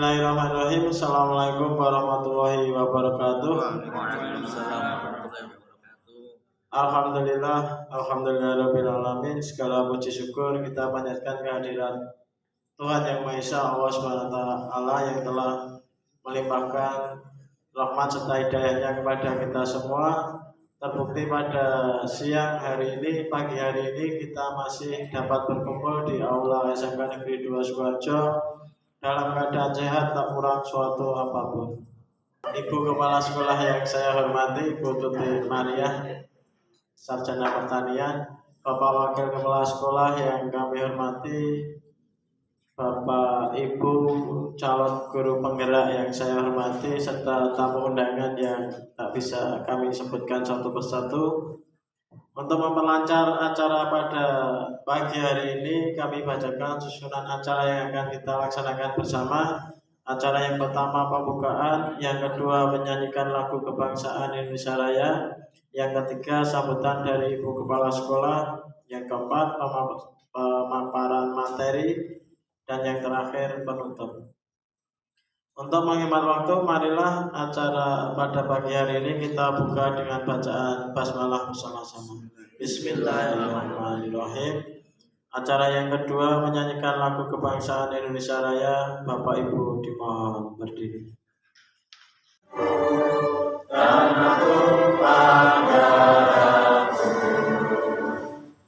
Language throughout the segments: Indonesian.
Bismillahirrahmanirrahim. Assalamualaikum warahmatullahi wabarakatuh. Alhamdulillah rabbil alamin. Segala puji syukur kita panjatkan kehadiran Tuhan Yang Maha Esa, Allah Subhanahu wa taala yang telah melimpahkan rahmat serta hidayahnya kepada kita semua. Terbukti pada siang hari ini, pagi hari ini kita masih dapat berkumpul di aula SMK Negeri 2 Sukoharjo dalam keadaan sehat, tak kurang suatu apapun. Ibu Kepala Sekolah yang saya hormati, Ibu Tuti Maria, Sarjana Pertanian, Bapak Wakil Kepala Sekolah yang kami hormati, Bapak Ibu calon guru penggerak yang saya hormati, serta tamu undangan yang tak bisa kami sebutkan satu persatu. Untuk memperlancar acara pada pagi hari ini, kami bacakan susunan acara yang akan kita laksanakan bersama. Acara yang pertama pembukaan, yang kedua menyanyikan lagu kebangsaan Indonesia Raya, yang ketiga sambutan dari Ibu Kepala Sekolah, yang keempat pemaparan materi, dan yang terakhir penutup. Untuk menghemat waktu, marilah acara pada pagi hari ini kita buka dengan bacaan basmalah bersama-sama. Bismillahirrahmanirrahim. Acara yang kedua menyanyikan lagu kebangsaan Indonesia Raya. Bapak Ibu dimohon berdiri. Tanah tumpah darahku,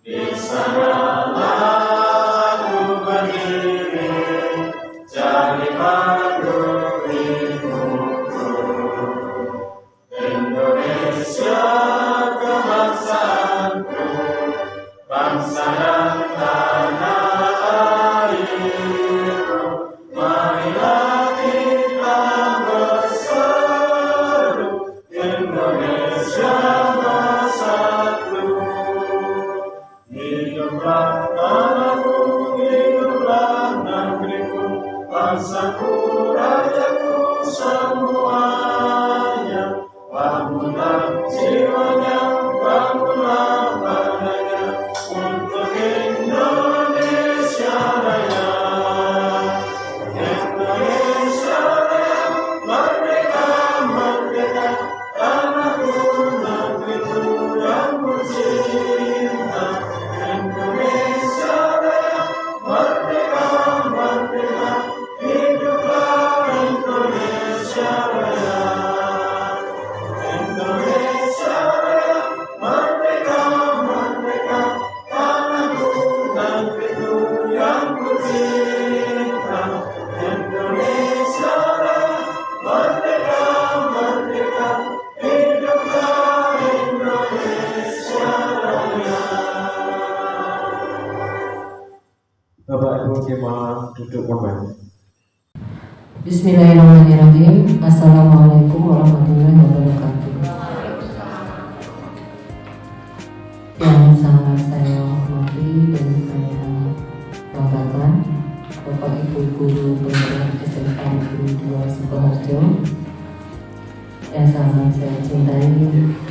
di sana lagu berdiri, jadi padu hidupku. Indonesia kebangsaanku, bangsa dan tanah airku. Marilah kita berseru, Indonesia bersatu. Hiduplah tanahku, hiduplah negeriku, bangsaku, rakyatku semuanya. Bangunlah jiwanya, bangunlah badannya, untuk Indonesia Raya. Indonesia Raya, merdeka, merdeka, tanahku, negeriku yang ku cinta. Indonesia Raya, merdeka, merdeka, hiduplah Indonesia Raya. Indonesia Raya, merdeka, merdeka, tanahku, negeriku yang ku cinta. Indonesia Raya, merdeka, merdeka, hiduplah Indonesia Raya. Bapak Ibu dimohon duduk kembali. Bismillahirrahmanirrahim. Assalamualaikum warahmatullahi wabarakatuh. Yang sangat saya hormati dan saya banggakan, Bapak Ibu guru penggerak SMK Negeri 2 Sukoharjo, yang sangat saya cintai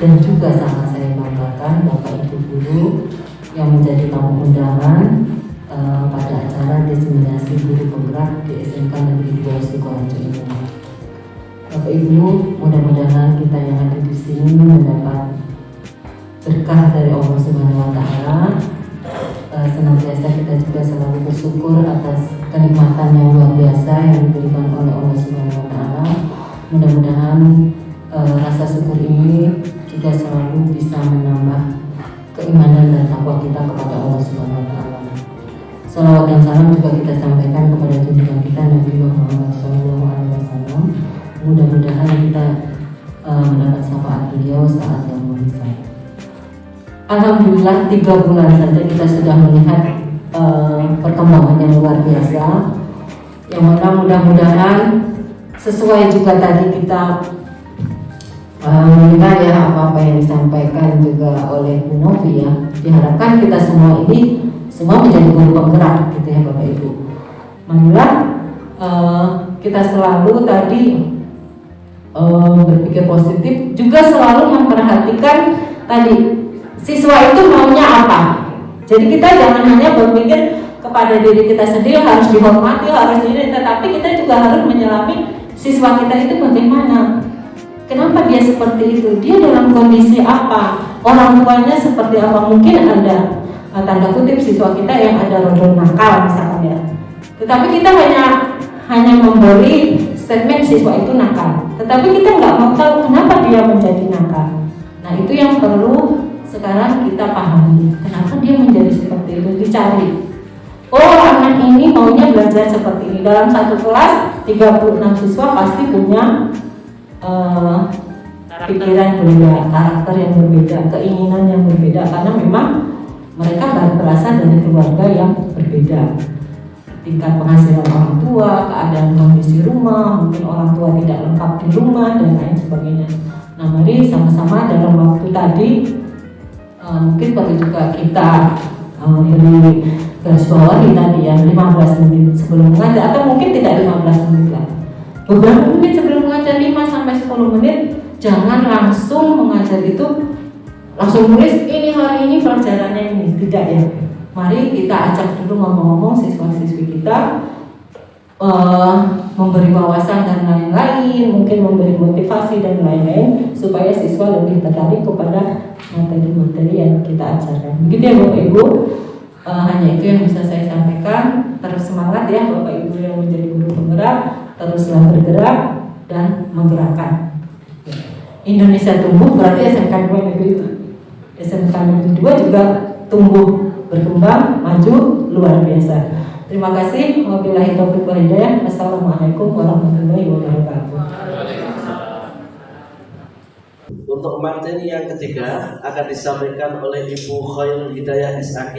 dan juga sangat saya banggakan, Bapak Ibu guru yang menjadi tamu undangan pada acara diseminasi guru penggerak di SMK Negeri 2 Sukoharjo ini. Bapak Ibu, mudah-mudahan kita yang ada di sini mendapat berkah dari Allah Subhanahu wa taala. Senantiasa kita juga selalu bersyukur atas kenikmatan yang luar biasa yang diberikan oleh Allah Subhanahu wa taala. Mudah-mudahan rasa syukur ini juga selalu bisa menambah keimanan dan takwa kita kepada Allah Subhanahu wa taala. Salawat dan salam juga kita sampaikan kepada junjungan kita Nabi Muhammad SAW. Mudah-mudahan kita mendapat syafaat beliau saat yang mulia. Alhamdulillah 3 bulan saja kita sudah melihat perkembangan yang luar biasa. Yang mana mudah-mudahan sesuai juga tadi kita mendengar ya apa yang disampaikan juga oleh Bu Novi ya. Diharapkan kita semua ini semua menjadi guru penggerak gitu ya Bapak Ibu. Marilah kita selalu tadi berpikir positif, juga selalu memperhatikan tadi siswa itu maunya apa. Jadi kita jangan hanya berpikir kepada diri kita sendiri harus dihormati, harus ini, tetapi kita juga harus menyelami siswa kita itu bagaimana. Kenapa dia seperti itu? Dia dalam kondisi apa? Orang tuanya seperti apa? Mungkin ada tanda kutip siswa kita yang ada rodol nakal misalkan ya. Tetapi kita hanya memberi statement siswa itu nakal. Tetapi kita nggak mau tahu kenapa dia menjadi nakal. Nah itu yang perlu sekarang kita pahami. Kenapa dia menjadi seperti itu? Dicari. Oh anak ini maunya belajar seperti ini. Dalam satu kelas 36 siswa pasti punya pikiran berbeda, karakter yang berbeda, keinginan yang berbeda, karena memang mereka berasal dari keluarga yang berbeda. Tingkat penghasilan orang tua, keadaan kondisi rumah, mungkin orang tua tidak lengkap di rumah dan lain sebagainya. Nah mari sama-sama dalam waktu tadi mungkin perlu juga kita beri garis bawahi tadi ya 15 menit sebelum mengajar, atau mungkin tidak 15 menit lah. Beberapa menit sebelum mengajar 5-10 menit, jangan langsung mengajar itu langsung tulis ini hari ini pelajarannya ini, tidak ya. Mari kita ajak dulu ngomong-ngomong siswa-siswi kita, memberi wawasan dan lain-lain, mungkin memberi motivasi dan lain-lain supaya siswa lebih tertarik kepada materi-materi yang kita ajarkan. Begitu ya Bapak Ibu. Hanya itu yang bisa saya sampaikan. Terus semangat ya Bapak Ibu yang menjadi guru penggerak, teruslah bergerak dan menggerakkan. Indonesia tumbuh berarti SMK 2 negeri itu. SMK negeri 2 juga tumbuh, berkembang, maju luar biasa. Terima kasih. Wabillahi taufiq wal hidayah. Assalamualaikum warahmatullahi wabarakatuh. Untuk materi yang ketiga akan disampaikan oleh Ibu Khairul Hidayah SAG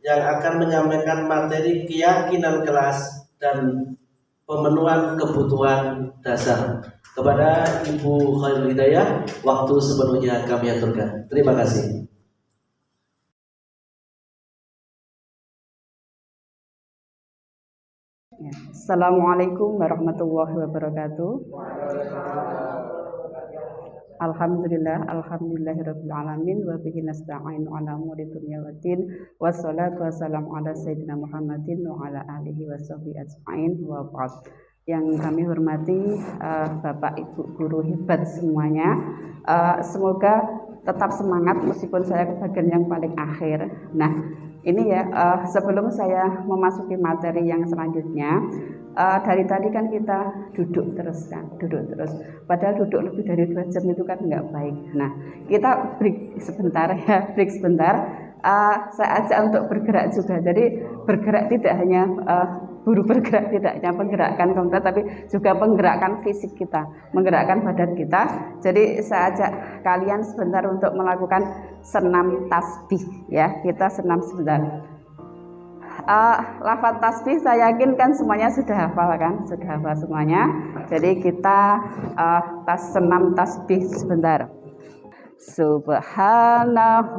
yang akan menyampaikan materi keyakinan kelas dan pemenuhan kebutuhan dasar. Kepada Ibu Khairul Hidayah, waktu sepenuhnya kami aturkan. Terima kasih. Assalamualaikum warahmatullahi wabarakatuh. Alhamdulillahirabbil alamin wa bihi nasta'inu ala umuri dunya waddin wassalatu wassalamu ala sayyidina Muhammadin wa ala alihi washabbihi ajmain wa ba'd. Yang kami hormati Bapak Ibu guru hebat semuanya, semoga tetap semangat meskipun saya bagian yang paling akhir. Nah, ini ya sebelum saya memasuki materi yang selanjutnya, dari tadi kan kita duduk terus. Padahal duduk lebih dari 2 jam itu kan nggak baik. Nah, kita break sebentar ya, saya ajak untuk bergerak juga. Jadi bergerak tidak hanya guru bergerak, tidak hanya menggerakkan komputer, tapi juga menggerakkan fisik kita, menggerakkan badan kita. Jadi saya ajak kalian sebentar untuk melakukan senam tasbih ya. Kita senam sebentar. Lafaz tasbih saya yakin kan semuanya sudah hafal kan, sudah hafal semuanya. Jadi kita senam tasbih sebentar. Subhanallah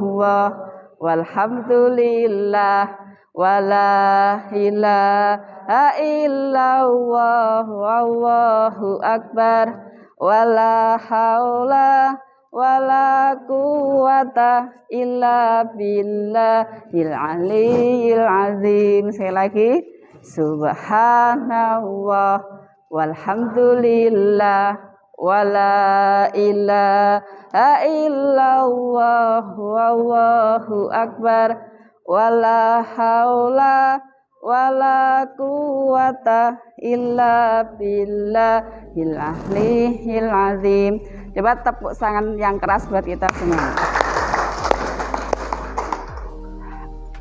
walhamdulillah wala ilaha illallah wallahu akbar wala haula wala quwata illa billahil aliyyil azim. Sekali lagi, subhanallah walhamdulillah wala ilaha illallah wallahu akbar wala haula wala quwata illa billahil aliyyil azim. Coba tepuk tangan yang keras buat kita semua.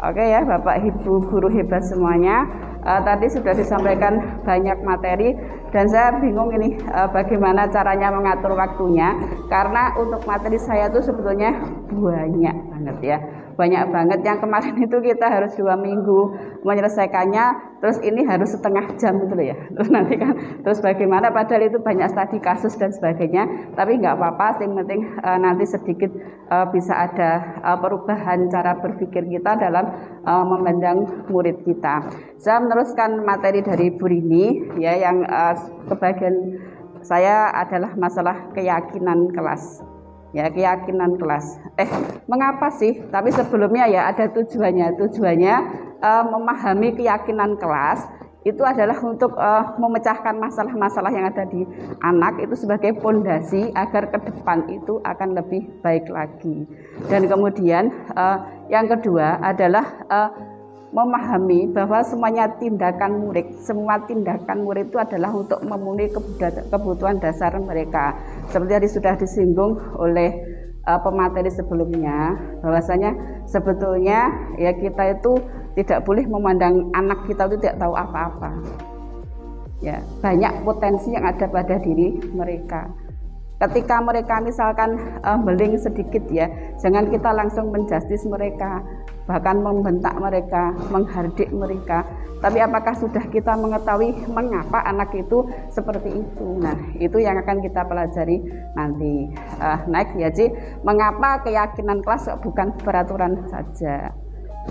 Oke ya Bapak Ibu guru hebat semuanya, tadi sudah disampaikan banyak materi dan saya bingung ini bagaimana caranya mengatur waktunya, karena untuk materi saya itu sebetulnya banyak banget ya. Banyak banget, yang kemarin itu kita harus 2 minggu menyelesaikannya, terus ini harus setengah jam gitu loh ya. Terus nanti kan, terus bagaimana, padahal itu banyak studi kasus dan sebagainya, tapi nggak apa-apa, yang penting nanti sedikit bisa ada perubahan cara berpikir kita dalam memandang murid kita. Saya meneruskan materi dari Bu Rini ya, yang kebagian saya adalah masalah keyakinan kelas. Ya, keyakinan kelas. Mengapa sih? Tapi sebelumnya ya ada tujuannya. Tujuannya memahami keyakinan kelas itu adalah untuk memecahkan masalah-masalah yang ada di anak itu sebagai pondasi agar ke depan itu akan lebih baik lagi. Dan kemudian yang kedua adalah memahami bahwa semua tindakan murid itu adalah untuk memenuhi kebutuhan dasar mereka. Seperti tadi sudah disinggung oleh pemateri sebelumnya, bahwasanya sebetulnya ya kita itu tidak boleh memandang anak kita itu tidak tahu apa-apa. Ya, banyak potensi yang ada pada diri mereka. Ketika mereka misalkan beling sedikit ya, jangan kita langsung menjustis mereka, bahkan membentak mereka, menghardik mereka. Tapi apakah sudah kita mengetahui mengapa anak itu seperti itu? Nah, itu yang akan kita pelajari nanti. Next ya, Ci. Mengapa keyakinan kelas bukan peraturan saja?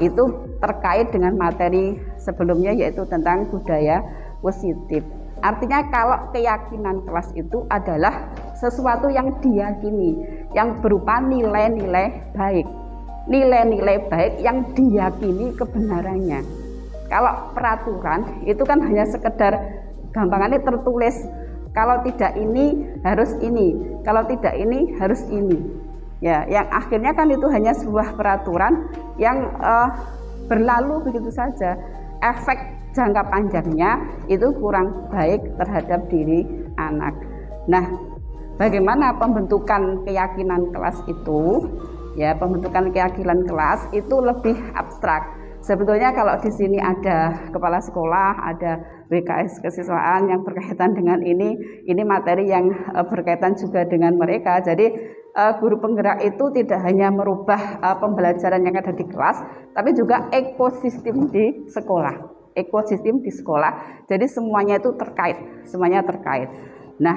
Itu terkait dengan materi sebelumnya yaitu tentang budaya positif. Artinya kalau keyakinan kelas itu adalah sesuatu yang diyakini, yang berupa nilai-nilai baik. Nilai-nilai baik yang diyakini kebenarannya. Kalau peraturan itu kan hanya sekedar gampangannya tertulis, kalau tidak ini harus ini, kalau tidak ini harus ini. Ya, yang akhirnya kan itu hanya sebuah peraturan yang berlalu begitu saja. Efek jangka panjangnya itu kurang baik terhadap diri anak. Nah, bagaimana pembentukan keyakinan kelas itu? Ya, pembentukan keyakinan kelas itu lebih abstrak. Sebetulnya kalau di sini ada kepala sekolah, ada WKS kesiswaan yang berkaitan dengan ini materi yang berkaitan juga dengan mereka. Jadi guru penggerak itu tidak hanya merubah pembelajaran yang ada di kelas, tapi juga ekosistem di sekolah. Ekosistem di sekolah, jadi semuanya itu terkait, semuanya terkait. Nah,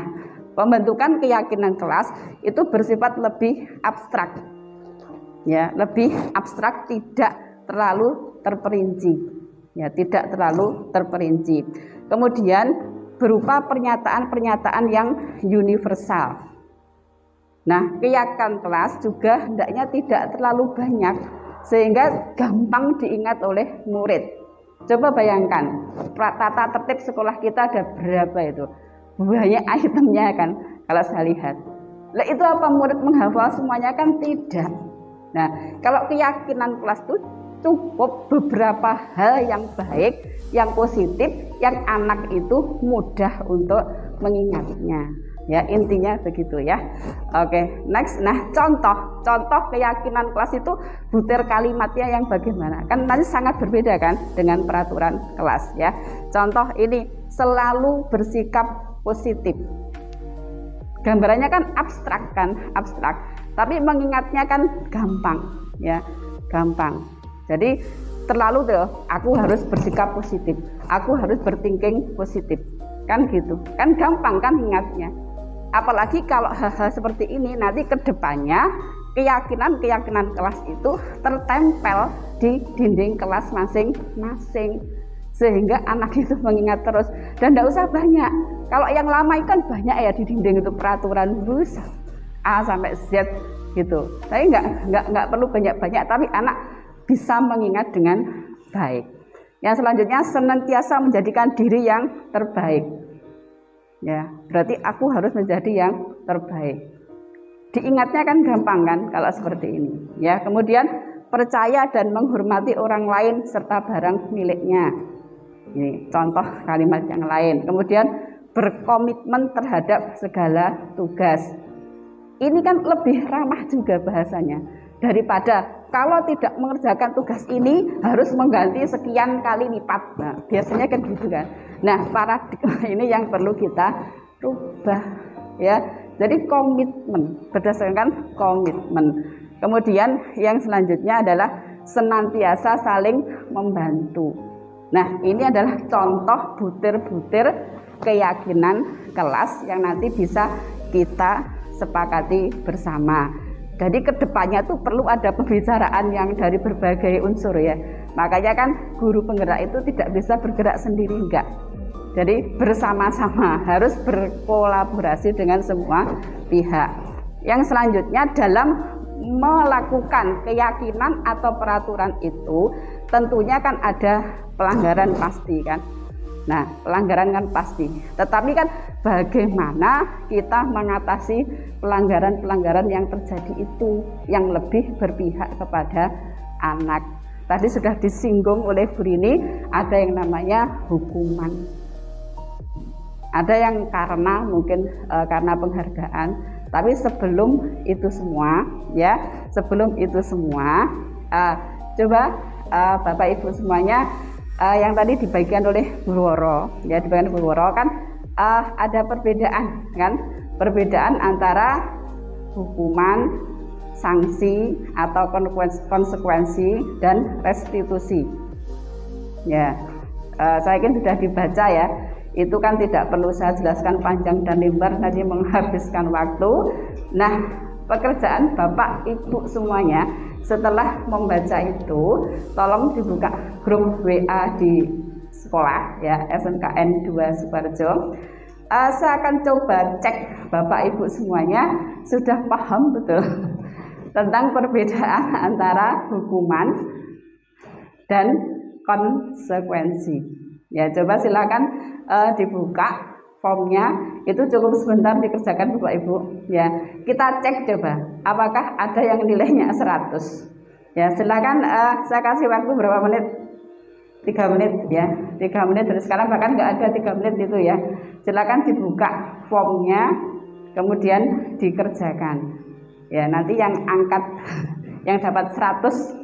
pembentukan keyakinan kelas itu bersifat lebih abstrak, ya, lebih abstrak, tidak terlalu terperinci, ya, tidak terlalu terperinci. Kemudian berupa pernyataan-pernyataan yang universal. Nah, keyakinan kelas juga hendaknya tidak terlalu banyak sehingga gampang diingat oleh murid. Coba bayangkan, tata tertib sekolah kita ada berapa itu? Banyak itemnya kan, kalau saya lihat. Lah itu apa murid menghafal semuanya? Kan tidak. Nah, kalau keyakinan kelas itu cukup beberapa hal yang baik, yang positif, yang anak itu mudah untuk mengingatnya. Ya, intinya begitu ya. Oke, next. Nah, contoh keyakinan kelas itu butir kalimatnya yang bagaimana? Kan nanti sangat berbeda kan dengan peraturan kelas ya. Contoh ini, selalu bersikap positif. Gambarannya kan abstrak kan, abstrak. Tapi mengingatnya kan gampang ya, gampang. Jadi terlalu tuh, aku harus bersikap positif, aku harus berthinking positif. Kan gitu. Kan gampang kan ingatnya. Apalagi kalau hal-hal seperti ini nanti ke depannya keyakinan kelas itu tertempel di dinding kelas masing-masing sehingga anak itu mengingat terus dan tidak usah banyak. Kalau yang lama itu kan banyak ya di dinding itu peraturan A sampai Z gitu. Tapi nggak perlu banyak-banyak, tapi anak bisa mengingat dengan baik. Yang selanjutnya senantiasa menjadikan diri yang terbaik. Ya, berarti aku harus menjadi yang terbaik. Diingatnya kan gampang kan kalau seperti ini. Ya, kemudian percaya dan menghormati orang lain serta barang miliknya. Ini contoh kalimat yang lain. Kemudian berkomitmen terhadap segala tugas. Ini kan lebih ramah juga bahasanya daripada kalau tidak mengerjakan tugas ini harus mengganti sekian kali lipat. Nah, biasanya kan gitu kan. Nah, paradigma ini yang perlu kita rubah ya. Jadi komitmen, berdasarkan komitmen. Kemudian yang selanjutnya adalah senantiasa saling membantu. Nah, ini adalah contoh butir-butir keyakinan kelas yang nanti bisa kita sepakati bersama. Jadi kedepannya tuh perlu ada pembicaraan yang dari berbagai unsur ya. Makanya kan guru penggerak itu tidak bisa bergerak sendiri, enggak. Jadi bersama-sama harus berkolaborasi dengan semua pihak. Yang selanjutnya dalam melakukan keyakinan atau peraturan itu tentunya kan ada pelanggaran pasti kan. Nah, pelanggaran kan pasti. Tetapi kan bagaimana kita mengatasi pelanggaran-pelanggaran yang terjadi itu yang lebih berpihak kepada anak. Tadi sudah disinggung oleh Bu Rini, ada yang namanya hukuman. Ada yang karena mungkin karena penghargaan. Tapi sebelum itu semua, ya, sebelum itu semua, coba Bapak Ibu semuanya yang tadi dibagikan oleh Bu Woro, ya, dibagikan Bu Woro kan ada perbedaan, kan? Perbedaan antara hukuman, sanksi atau konsekuensi dan restitusi. Ya, saya yakin sudah dibaca ya. Itu kan tidak perlu saya jelaskan panjang dan lebar, tadi menghabiskan waktu. Nah, pekerjaan Bapak Ibu semuanya setelah membaca itu, tolong dibuka grup WA di sekolah ya, SMKN 2 Sukoharjo. Saya akan coba cek Bapak Ibu semuanya sudah paham betul tentang perbedaan antara hukuman dan konsekuensi. Ya, coba silakan dibuka formnya, itu cukup sebentar dikerjakan Bapak Ibu. Ya, kita cek coba apakah ada yang nilainya 100. Ya, silakan saya kasih waktu berapa menit? 3 menit ya. 3 menit dari sekarang, bahkan nggak ada 3 menit itu ya. Silakan dibuka formnya kemudian dikerjakan. Ya, nanti yang angkat yang dapat 100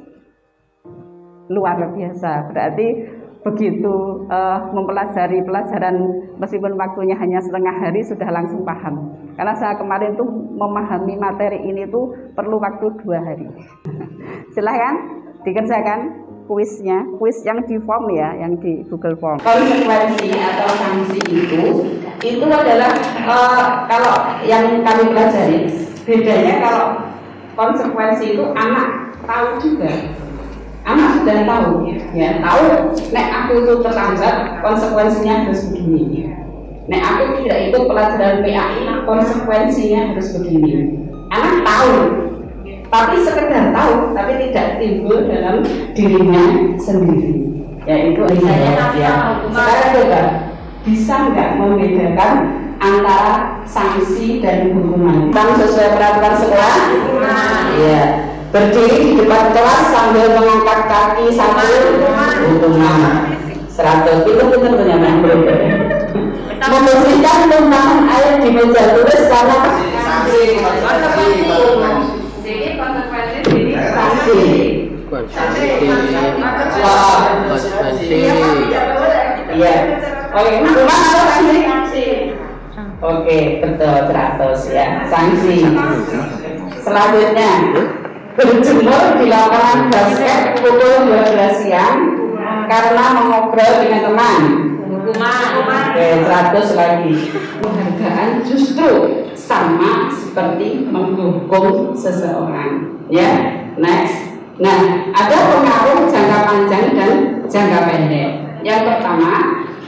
luar biasa. Berarti begitu mempelajari pelajaran meskipun waktunya hanya setengah hari sudah langsung paham. Karena saya kemarin tuh memahami materi ini tuh perlu waktu 2 hari. Silahkan dikerjakan kuisnya, kuis yang di form ya, yang di Google Form. Konsekuensi atau sanksi itu adalah kalau yang kami pelajari, bedanya kalau konsekuensi itu anak tahu juga. Anak sudah tahu, ya, tahu nek aku itu terlambat konsekuensinya harus begini. Nek aku tidak ikut pelajaran PAI konsekuensinya harus begini. Anak tahu, tapi sekedar tahu, tapi tidak timbul dalam dirinya sendiri. Ya itu ya. Sekarang coba bisa nggak membedakan antara sanksi dan hukuman? Tentang sesuai peraturan sekolah? Ya. Berdiri di depan kelas sambil mengangkat kaki sambil hukuman 100. Itu benar-benar yang berbeda. Membersihkan tumpahan air di meja tulis karena sanksi. Jadi konsekuensi sanksi. Iya. Oke, hukuman atau sanksi? Oke, betul 100 ya. Sanksi. Selanjutnya berjemur di lapangan basket pukul 12 siang karena mengobrol dengan teman. Hukuman. Oke, 100 lagi. Penghargaan justru sama seperti menghukum seseorang. Ya, next. Nah, ada pengaruh jangka panjang dan jangka pendek. Yang pertama,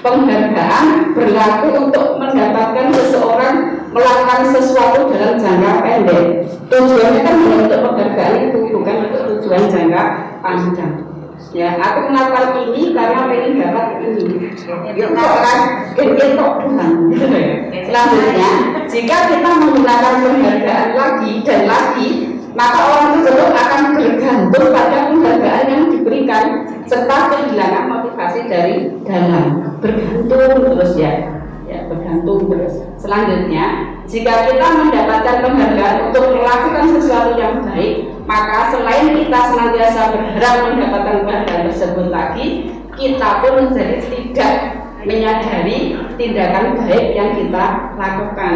penghargaan berlaku untuk mendapatkan seseorang melakukan sesuatu dalam jangka pendek. Tujuannya kan untuk penghargaan itu, bukan untuk tujuan jangka panjang. Ya, aku melakukan ini karena pengen dapat ini. Itu kan itu bukan. Selanjutnya, jika kita menggunakan penghargaan lagi dan lagi, maka orang tersebut akan bergantung pada penghargaan yang diberikan serta kehilangan motivasi dari dalam. Bergantung terus ya, bergantung terus. Selanjutnya, jika kita mendapatkan penghargaan untuk melakukan sesuatu yang baik, maka selain kita senantiasa berharap mendapatkan penghargaan tersebut lagi, kita pun menjadi tidak menyadari tindakan baik yang kita lakukan.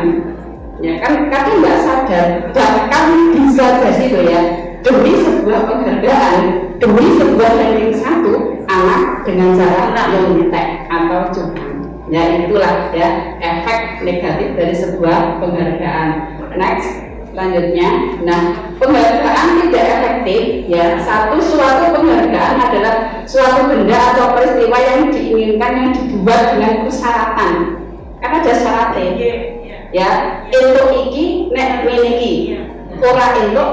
Ya kan, kadang nggak sadar, bahkan bisa jadi loh ya, demi sebuah penghargaan, demi sebuah ranking 1, anak dengan cara nyontek atau curang. Ya itulah ya efek negatif dari sebuah penghargaan. Next, selanjutnya, nah penghargaan tidak efektif ya. Suatu penghargaan adalah suatu benda atau peristiwa yang diinginkan yang dibuat dengan persyaratan. Karena ada syaratnya. Ya, untuk iki nek meniki. orang itu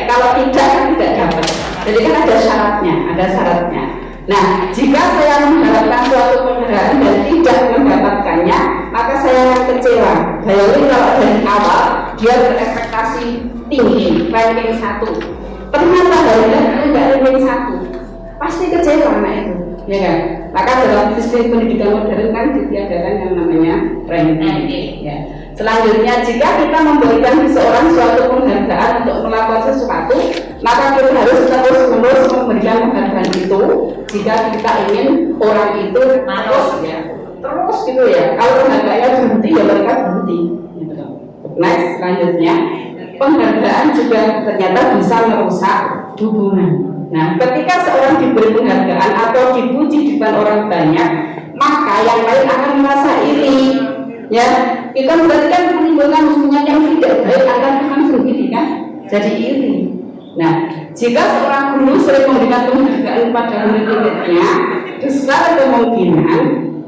kalau tidak kan tidak dapat. Jadi kan ada syaratnya. Nah, jika saya mengharapkan suatu penghargaan dan tidak mendapatkannya, maka saya akan kecewa. Bayangin kalau dari awal dia berekspektasi tinggi, ranking 1, ternyata hasilnya tidak ranking 1, pasti kecewa anak itu, ya kan? Maka dalam sistem pendidikan modern kan ditiadakan yang namanya ranking. Ya. Selanjutnya, jika kita memberikan seseorang suatu penghargaan untuk melakukan sesuatu, maka kita harus terus-menerus memberikan penghargaan itu. Jika kita ingin orang itu terus gitu ya. Kalau penghargaannya berhenti, ya mereka berhenti. Next, selanjutnya, penghargaan juga ternyata bisa merusak hubungan. Nah, ketika seorang diberi penghargaan atau dipuji di depan orang banyak, maka yang lain akan merasa iri. Ya, kita berarti kan menimbulkan hubungan yang tidak baik antara teman sendiri kan, jadi iri. Nah, jika seorang guru sering memberikan penghargaan pada murid-muridnya, besar kemungkinan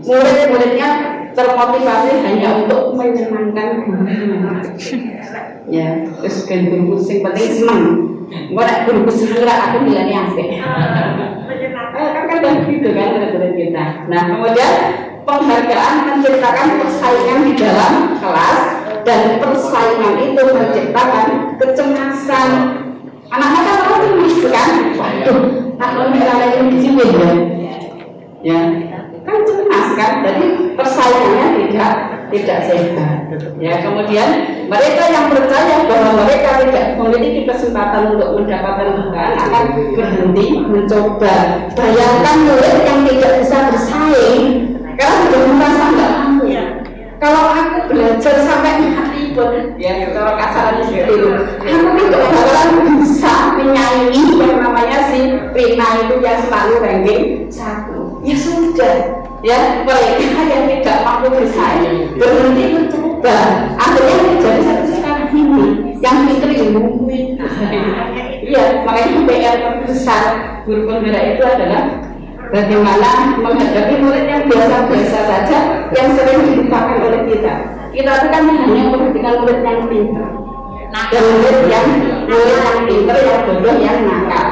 murid-muridnya termotivasi hanya untuk menyenangkan gurunya. Ya, terus kan guru sing penting seneng. Enggak guru seneng aku nilainya apik. Kan begitu kan murid-murid kita. Nah, kemudian penghargaan menciptakan persaingan di dalam kelas, dan persaingan itu menciptakan kecemasan. Anak-anak kan orang cemas kan? Waduh, takut nilainya dicibir ya, kan cemas kan? Jadi persaingannya tidak sehat. Ya, kemudian mereka yang percaya bahwa mereka tidak memiliki kesempatan untuk mendapatkan penghargaan akan berhenti mencoba. Bayangkan murid yang tidak bisa bersaing karena sudah merasa nggak mampu. Kalau aku belajar sampai mati pun, ya kalau kasarnya seperti itu, aku tidak bakalan bisa menyaingi yang namanya si Rina itu yang selalu ranking 1. Ya sudah, ya mereka yang tidak mampu bersaing berhenti mencoba, akhirnya menjadi seperti sekarang ini yang diterima. Iya, makanya PR terbesar guru penggerak itu adalah bagaimana menghadapi murid yang biasa-biasa saja yang sering dilupakan oleh kita. Kita itu kan hanya memperhatikan murid yang pintar dan murid yang pintar, yang bodoh, yang nakal.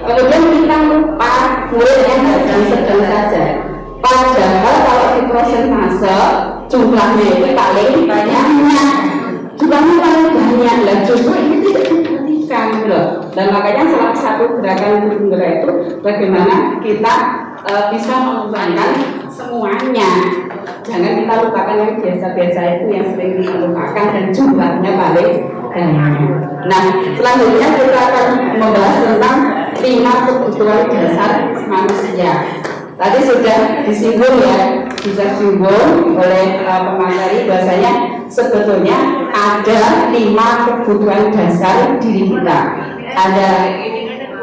Kemudian kita lupa murid yang sedang saja. Padahal kalau di prosentase jumlahnya itu paling banyak. Jumlahnya paling banyak lah, justru ini tidak diperhatikan loh. Dan makanya salah satu gerakan guru penggerak itu bagaimana kita bisa mengembangkan semuanya. Jangan kita lupakan yang biasa-biasa itu yang sering kita lupakan dan jumlahnya paling banyak. Nah, selanjutnya kita akan membahas tentang 5 kebutuhan dasar manusia. Tadi sudah disinggung ya, bisa disinggung oleh pemateri bahasanya sebetulnya ada 5 kebutuhan dasar diri kita. Ada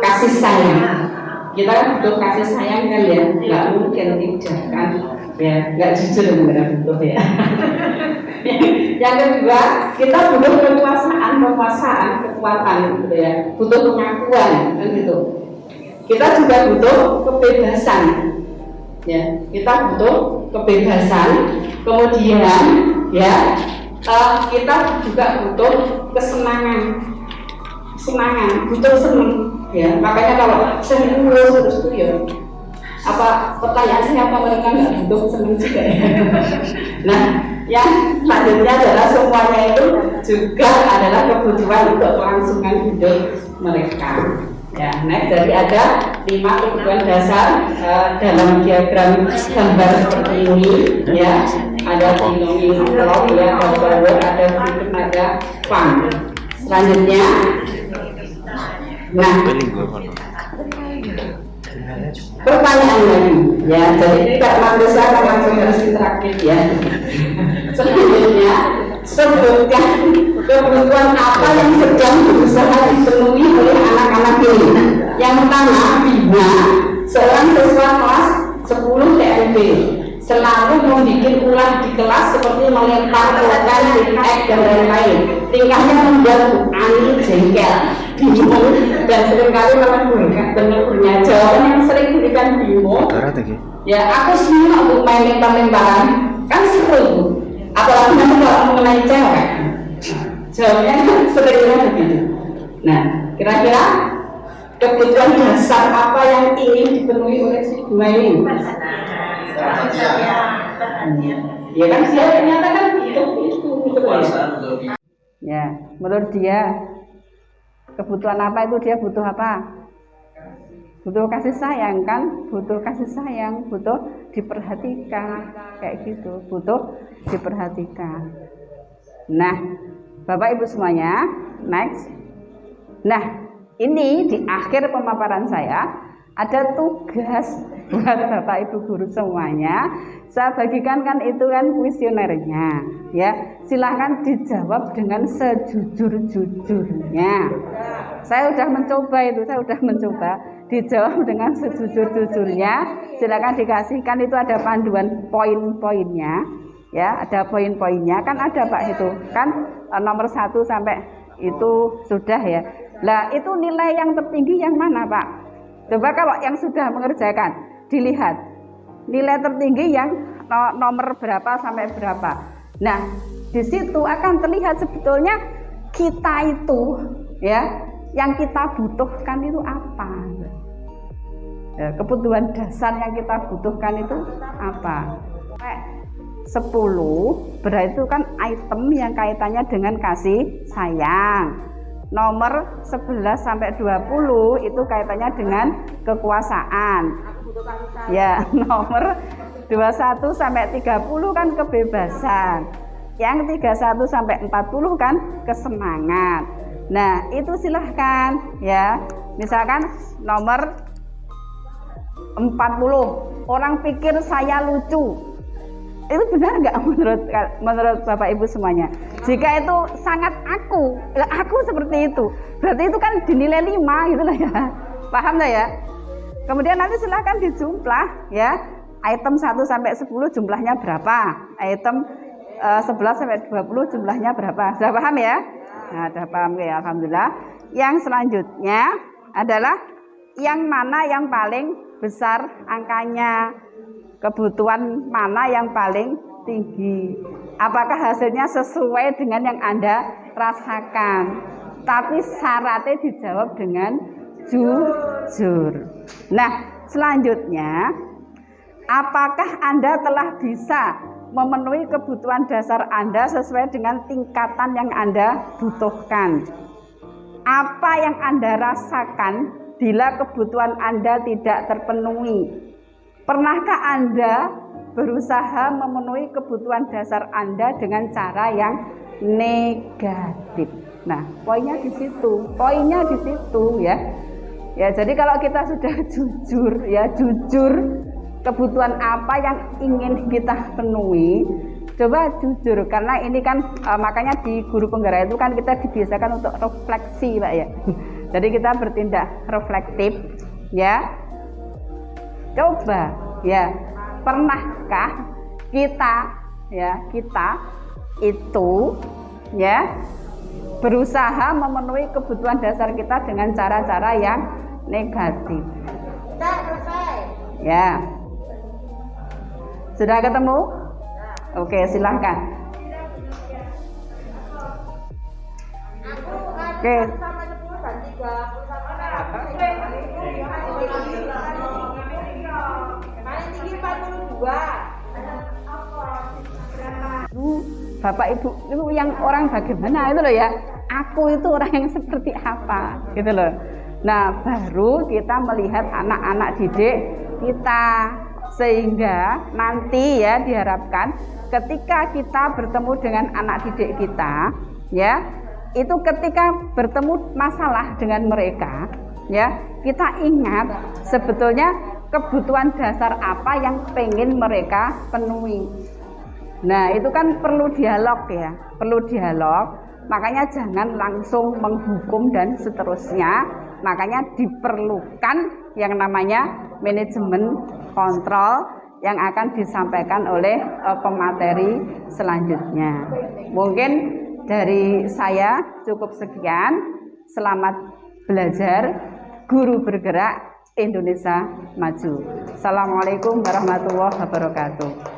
kasih sayang. Kita butuh kasih sayang kan ya, nggak mungkin tidak kan, ya nggak jujur benar butuh ya. Yang kedua, kita butuh kekuasaan, kekuatan gitu ya, butuh pengakuan kan gitu. Kita juga butuh kebebasan, ya kita butuh kebebasan. Kemudian ya kita juga butuh kesenangan, butuh senang. Ya, makanya kalau senang terus itu ya apa pertanyaan saya, apa mereka nggak butuh senang juga ya? Nah, yang selanjutnya adalah semuanya itu juga adalah kebutuhan untuk kelangsungan hidup mereka. Ya, next, jadi ada 5 kebutuhan dasar dalam diagram gambar seperti ini. Ya, ada binoming klok, ya, ada power, ada freedom, ada fun. Selanjutnya. Nah, pertanyaan lagi, ya. Jadi tidak manusia akan langsung harus interaktif ya. Selanjutnya, sebutkan kebutuhan apa yang sedang berusaha dipenuhi oleh anak-anak ini. Yang pertama, Bima, seorang siswa kelas 10 TMB, selalu membuat ulah di kelas seperti melempar pulpen, tek dan lain-lain. Tingkahnya membuat Bu Ani jengkel, bingung, dan seringkali melakukan benarnya. Jawaban yang sering diberikan Bimo, ya aku semua untuk main lempar-lemparan, kan seru. Apalagi nanti kalau mengenai cewek. Jawabnya sebenarnya begini. Nah, kira-kira kebutuhan dasar apa yang ingin dipenuhi oleh si bunga ini? Ya kan dia menyatakan itu. Ya, menurut dia kebutuhan apa itu, dia butuh apa? Butuh kasih sayang kan? Butuh kasih sayang, butuh diperhatikan, kayak gitu, butuh diperhatikan. Nah, Bapak Ibu semuanya, next. Nah, ini di akhir pemaparan saya ada tugas buat Bapak Ibu guru semuanya. Saya bagikan kan itu kan kuesionernya, ya. Silahkan dijawab dengan sejujur-jujurnya. Saya sudah mencoba itu, dijawab dengan sejujur-jujurnya. Silakan dikasihkan, itu ada panduan poin-poinnya, ya, ada poin-poinnya kan ada Pak itu kan nomor 1 sampai itu sudah ya. Lah itu nilai yang tertinggi yang mana Pak? Coba kalau yang sudah mengerjakan dilihat nilai tertinggi yang nomor berapa sampai berapa. Nah di situ akan terlihat sebetulnya kita itu ya, yang kita butuhkan itu apa? Ya, kebutuhan dasar yang kita butuhkan itu apa? 10 berarti itu kan item yang kaitannya dengan kasih sayang. Nomor 11 sampai 20 itu kaitannya dengan kekuasaan. Ya, nomor 21 sampai 30 kan kebebasan. Yang 31 sampai 40 kan kesenangan. Nah, itu silahkan ya. Misalkan nomor 40, orang pikir saya lucu. Itu benar nggak menurut Bapak Ibu semuanya? Jika itu sangat aku seperti itu, berarti itu kan dinilai 5 gitu lah ya. Paham nggak ya? Kemudian nanti silahkan dijumlah ya. Item 1 sampai 10 jumlahnya berapa? Item 11 sampai 20 jumlahnya berapa? Sudah paham ya? Nah, sudah paham ya, alhamdulillah. Yang selanjutnya adalah yang mana yang paling besar angkanya? Kebutuhan mana yang paling tinggi? Apakah hasilnya sesuai dengan yang Anda rasakan? Tapi syaratnya dijawab dengan jujur. Nah, selanjutnya, apakah Anda telah bisa memenuhi kebutuhan dasar Anda sesuai dengan tingkatan yang Anda butuhkan? Apa yang Anda rasakan bila kebutuhan Anda tidak terpenuhi? Pernahkah Anda berusaha memenuhi kebutuhan dasar Anda dengan cara yang negatif? Nah, poinnya di situ ya. Ya, jadi kalau kita sudah jujur kebutuhan apa yang ingin kita penuhi, coba jujur, karena ini kan makanya di guru penggerak itu kan kita dibiasakan untuk refleksi Pak ya. Jadi kita bertindak reflektif ya. Coba ya, pernahkah kita itu ya berusaha memenuhi kebutuhan dasar kita dengan cara-cara yang negatif? Ya, sudah ketemu? Oke, silahkan. Oke. Bapak Ibu itu yang orang bagaimana itu loh ya, aku itu orang yang seperti apa gitu loh. Nah baru kita melihat anak-anak didik kita, sehingga nanti ya diharapkan ketika kita bertemu dengan anak didik kita ya, itu ketika bertemu masalah dengan mereka ya, kita ingat sebetulnya kebutuhan dasar apa yang pengen mereka penuhi. Nah itu kan perlu dialog ya, perlu dialog. Makanya jangan langsung menghukum dan seterusnya. Makanya diperlukan yang namanya manajemen kontrol yang akan disampaikan oleh pemateri selanjutnya. Mungkin dari saya cukup sekian. Selamat belajar. Guru bergerak Indonesia Maju. Assalamualaikum warahmatullahi wabarakatuh.